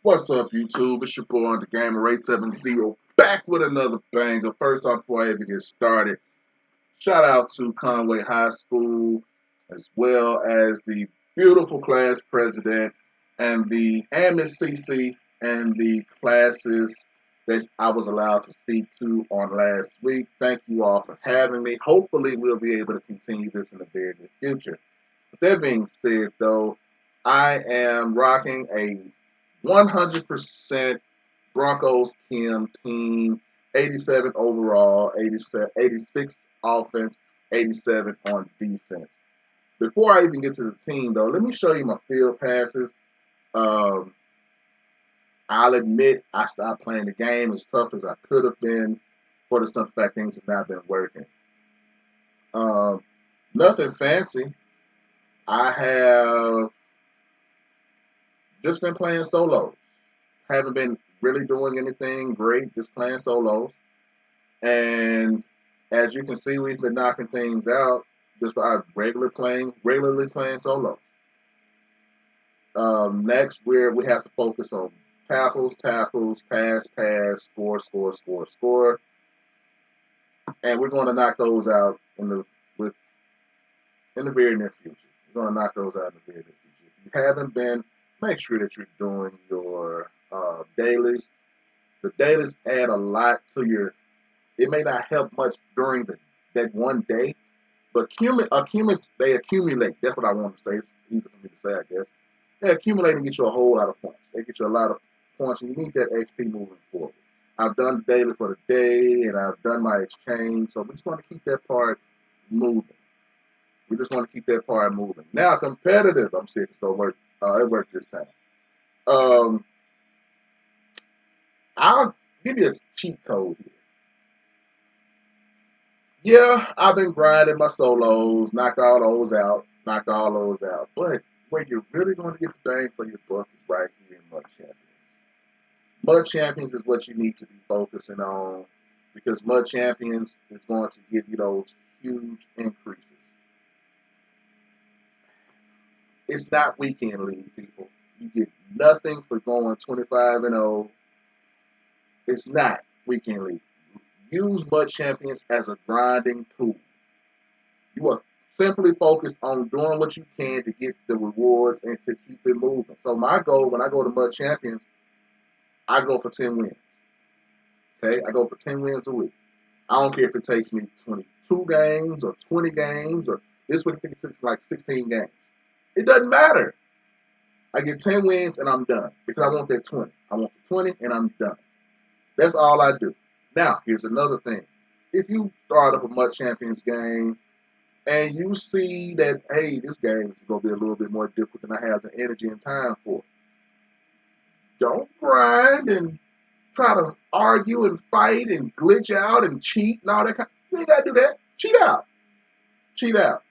What's up, YouTube? It's your boy on the Gamer 870 back with another banger. First off, before I even get started, shout out to Conway High School as well as the beautiful class president and Miss CC and the classes that I was allowed to speak to on last week. Thank you all for having me. Hopefully, we'll be able to continue this in the very near future. With that being said, though, I am rocking a 100% Broncos team, 87 overall, 87, 86 offense, 87 on defense. Before I even get to the team, though, let me show you my field passes. Um, I'll admit I stopped playing the game as tough as I could have been for the simple fact things have not been working. Um, Nothing fancy. I have just been playing solos. Haven't been really doing anything great, just playing solos. And as you can see, we've been knocking things out just by regularly playing solos. Next, we have to focus on tackles, pass, score, and we're going to knock those out with in the very near future. We're going to knock those out in the very near future. If you haven't been, make sure that you're doing your dailies. The dailies add a lot to your. It may not help much during that one day, but they accumulate. That's what I want to say. It's easy for me to say, I guess. They accumulate and get you a whole lot of points. They get you a lot of points, and you need that XP moving forward. I've done the daily for the day, and I've done my exchange, so we just want to keep that part moving. We just want to keep that part moving. Now, competitive, I'm serious, so it worked this time. Um, I'll give you a cheat code here. Yeah, I've been grinding my solos, knocked all those out. But where you're really going to get the bang for your buck is right here in Mud Champions. Mud Champions is what you need to be focusing on because Mud Champions is going to give you those huge increases. It's not weekend league, people. You get nothing for going 25-0. It's not weekend league. Use Mud Champions as a grinding tool. You are simply focused on doing what you can to get the rewards and to keep it moving. So my goal when I go to Mud Champions, I go for 10 wins. Okay, I go for 10 wins a week. I don't care if it takes me 22 games or 20 games or this week I think it's like 16 games. It doesn't matter. I get 10 wins and I'm done because I want that 20. I want the 20 and I'm done. That's all I do. Now, here's another thing. If you start up a Mud Champions game and you see that, hey, this game is going to be a little bit more difficult than I have the energy and time for, don't grind and try to argue and fight and glitch out and cheat and all that kind. You ain't got to do that. Cheat out. Cheat out.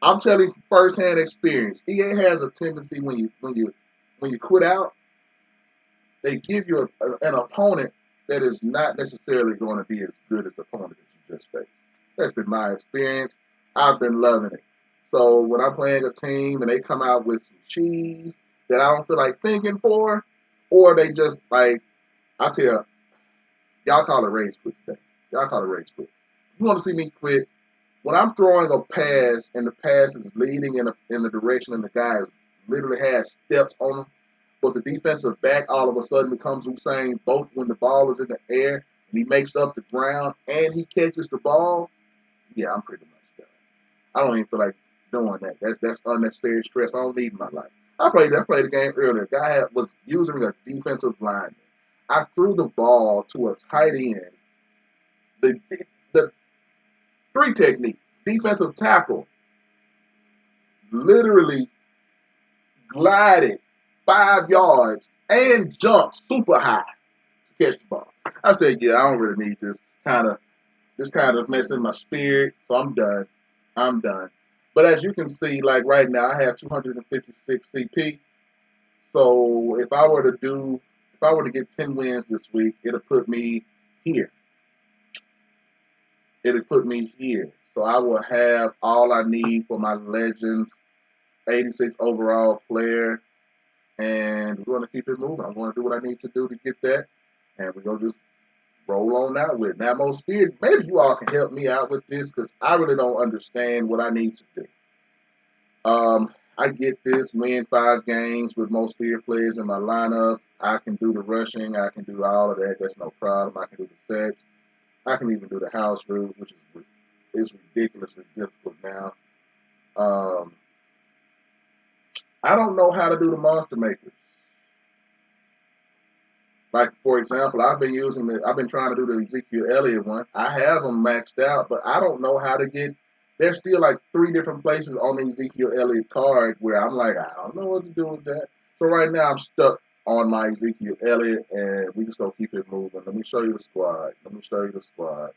I'm telling you firsthand experience. EA has a tendency when you quit out, they give you an opponent that is not necessarily going to be as good as the opponent that you just faced. That's been my experience. I've been loving it. So when I'm playing a team and they come out with some cheese that I don't feel like thinking for, or they just like, I tell you, y'all call it rage quit today. Y'all call it rage quit. You want to see me quit? When I'm throwing a pass and the pass is leading in the direction and the guy literally has steps on him, but the defensive back all of a sudden becomes Usain Bolt when the ball is in the air and he makes up the ground and he catches the ball, yeah, I'm pretty much done. I don't even feel like doing that. That's unnecessary stress I don't need in my life. I played the game earlier. The guy was using a defensive lineman. I threw the ball to a tight end. The three technique, defensive tackle, literally glided 5 yards and jumped super high to catch the ball. I said, yeah, I don't really need this kind of messing my spirit, so I'm done. I'm done. But as you can see, like right now, I have 256 CP. So if I were to get 10 wins this week, it'll put me here. It'll put me here. So I will have all I need for my Legends 86 overall player and we're going to keep it moving. I'm going to do what I need to do to get that, and we're going to just roll on out with it. Now, most feared, maybe you all can help me out with this because I really don't understand what I need to do. I get this, win 5 games with most feared players in my lineup. I can do the rushing. I can do all of that. That's no problem. I can do the sets. I can even do the house rules, which is ridiculously difficult now. Um, I don't know how to do the monster makers. Like, for example, I've been trying to do the Ezekiel Elliott one. I have them maxed out, but I don't know how to get. There's still like 3 different places on the Ezekiel Elliott card where I'm like, I don't know what to do with that. So right now I'm stuck on my Ezekiel Elliott, and we just gonna keep it moving. Let me show you the squad. Let me show you the squad.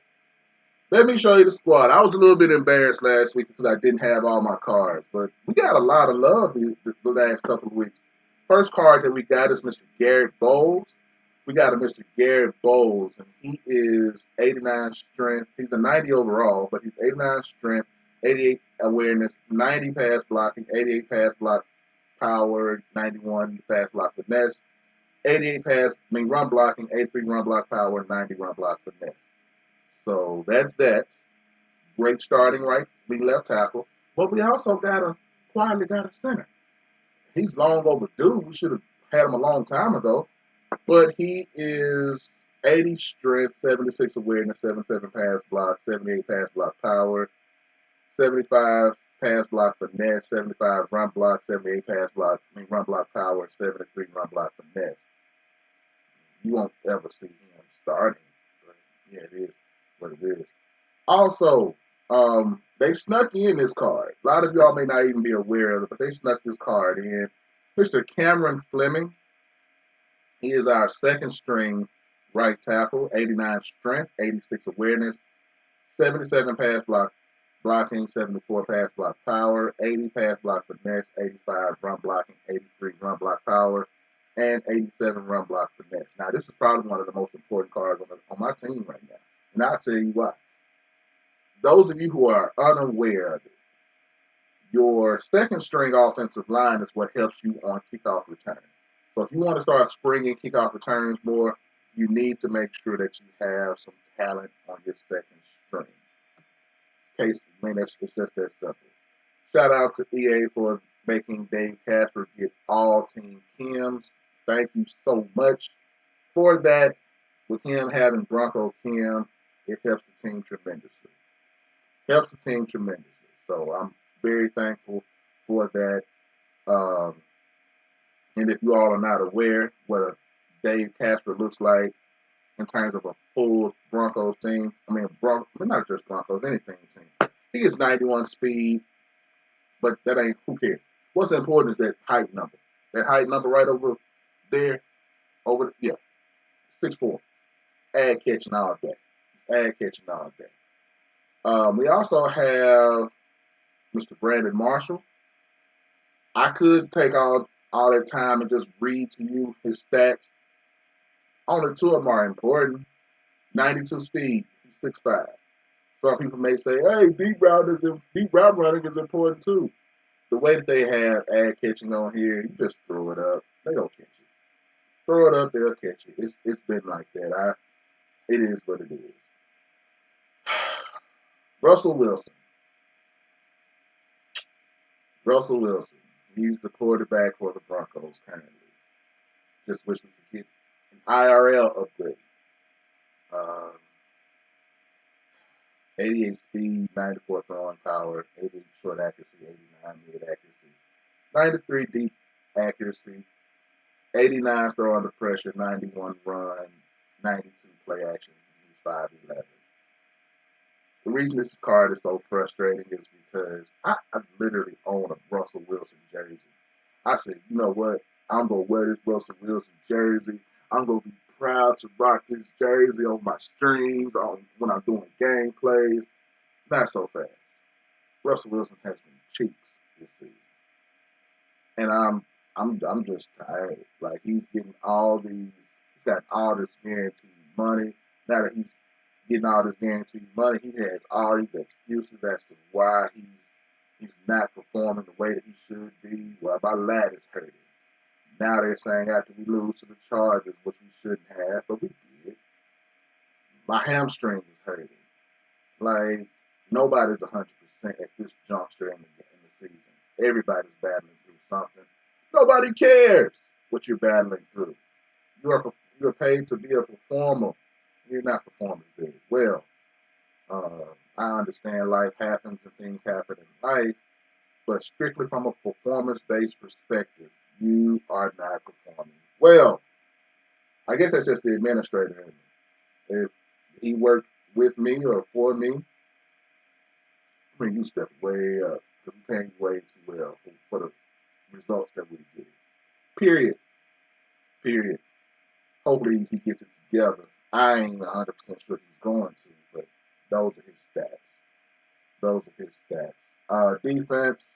Let me show you the squad. I was a little bit embarrassed last week because I didn't have all my cards, but we got a lot of love the last couple of weeks. First card that we got is Mr. Garrett Bowles. We got a Mr. Garrett Bowles, and he is 89 strength. He's a 90 overall, but he's 89 strength, 88 awareness, 90 pass blocking, 88 pass block power, 91 pass block finesse, 88 run blocking, 83 run block power, 90 run block finesse. So that's that. Great starting right, being left tackle. But we also quietly got a center. He's long overdue. We should have had him a long time ago. But he is 80 strength, 76 awareness, 77 pass block, 78 pass block power, 75 pass block finesse, 75 run block, 78 run block power, 73 run block finesse. You won't ever see him starting. But yeah, it is what it is. Also, they snuck in this card. A lot of y'all may not even be aware of it, but they snuck this card in. Mr. Cameron Fleming. He is our second string right tackle, 89 strength, 86 awareness, 77 pass blocking, 74 pass block power, 80 pass block finesse, 85 run blocking, 83 run block power, and 87 run block finesse. Now, this is probably one of the most important cards on my team right now. And I'll tell you why. Those of you who are unaware of it, your second string offensive line is what helps you on kickoff return. So if you want to start springing kickoff returns more, you need to make sure that you have some talent on your second string. It's just that simple. Shout out to EA for making Dave Casper get all team Kims. Thank you so much for that. With him having Bronco Kim, it helps the team tremendously. So I'm very thankful for that. And if you all are not aware what a Dave Casper looks like in terms of a full Broncos team, not just Broncos, any team. He gets 91 speed, but that ain't, who cares? What's important is that height number. That height number right over there, 6'4". Ad catching all day. We also have Mr. Brandon Marshall. I could take all that time and just read to you his stats. Only 2 of them are important. 92 speed, he's 6'5". Some people may say, hey, deep route running is important too. The way that they have ad catching on here, you just throw it up. They don't catch it. Throw it up, they'll catch it. It's been like that. It is what it is. Russell Wilson. He's the quarterback for the Broncos currently. Just wish we could get an IRL upgrade. 88 speed, 94 throwing power, 88 short accuracy, 89 mid accuracy, 93 deep accuracy, 89 throw under pressure, 91 run, 92 play action. He's 5'11". The reason this card is so frustrating is because I literally own a Russell Wilson jersey. I said, you know what? I'm going to wear this Russell Wilson jersey. I'm going to be proud to rock this jersey on my streams, when I'm doing gameplays. Not so fast. Russell Wilson has been cheeks this season. And I'm just tired. Like, he's getting he's got all this guaranteed money. Now that he's getting all this guaranteed money, he has all these excuses as to why he's not performing the way that he should be. Well, my lad is hurting. Now they're saying after we lose to the Chargers, which we shouldn't have, but we did, my hamstring is hurting. Like, nobody's 100% at this juncture in the season. Everybody's battling through something. Nobody cares what you're battling through. You are paid to be a performer. You're not performing very well. I understand life happens and things happen in life, but strictly from a performance-based perspective, you are not performing well. I guess that's just the administrator in me. If he worked with me or for me, I mean, you step way up because we paying way too well for the results that we get. Period. Period. Hopefully he gets it together. I ain't 100% sure he's going to, but those are his stats. Those are his stats. Defense,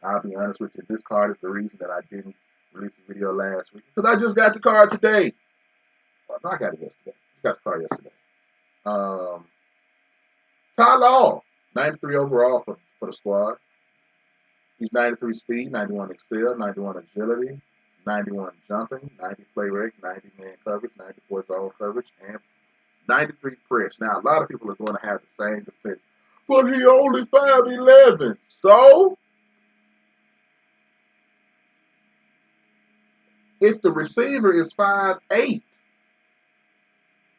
I'll be honest with you, this card is the reason that I didn't release a video last week because I just got the card today. Oh, no, I got it yesterday. I got the card yesterday. Ty Law, 93 overall for the squad. He's 93 speed, 91 excel, 91 agility, 91 jumping, 90 play rate, 90 man coverage, 94 zone coverage, and 93 press. Now, a lot of people are going to have the same defense. But he only 5'11". So, if the receiver is 5'8",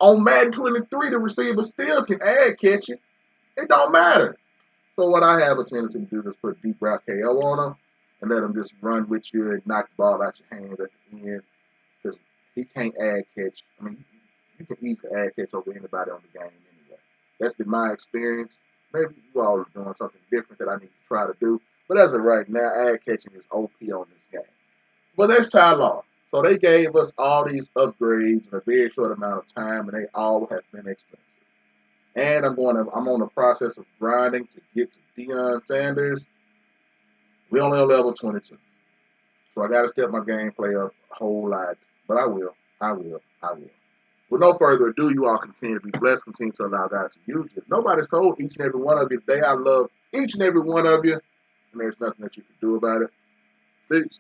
on Madden 23, the receiver still can add catch it. It don't matter. So what I have a tendency to do is put deep route KO on him and let him just run with you and knock the ball out your hands at the end because he can't add catch. I mean, you can easily add catch over anybody on the game anyway. That's been my experience. Maybe you all are doing something different that I need to try to do. But as of right now, add catching is OP on this game. But that's Ty Law. So they gave us all these upgrades in a very short amount of time, and they all have been expensive. And I'm on the process of grinding to get to Deion Sanders. We only on level 22. So I got to step my gameplay up a whole lot. But I will. With no further ado, you all continue to be blessed. Continue to allow God to use you. Nobody's told each and every one of you today. I love each and every one of you. And there's nothing that you can do about it. Peace.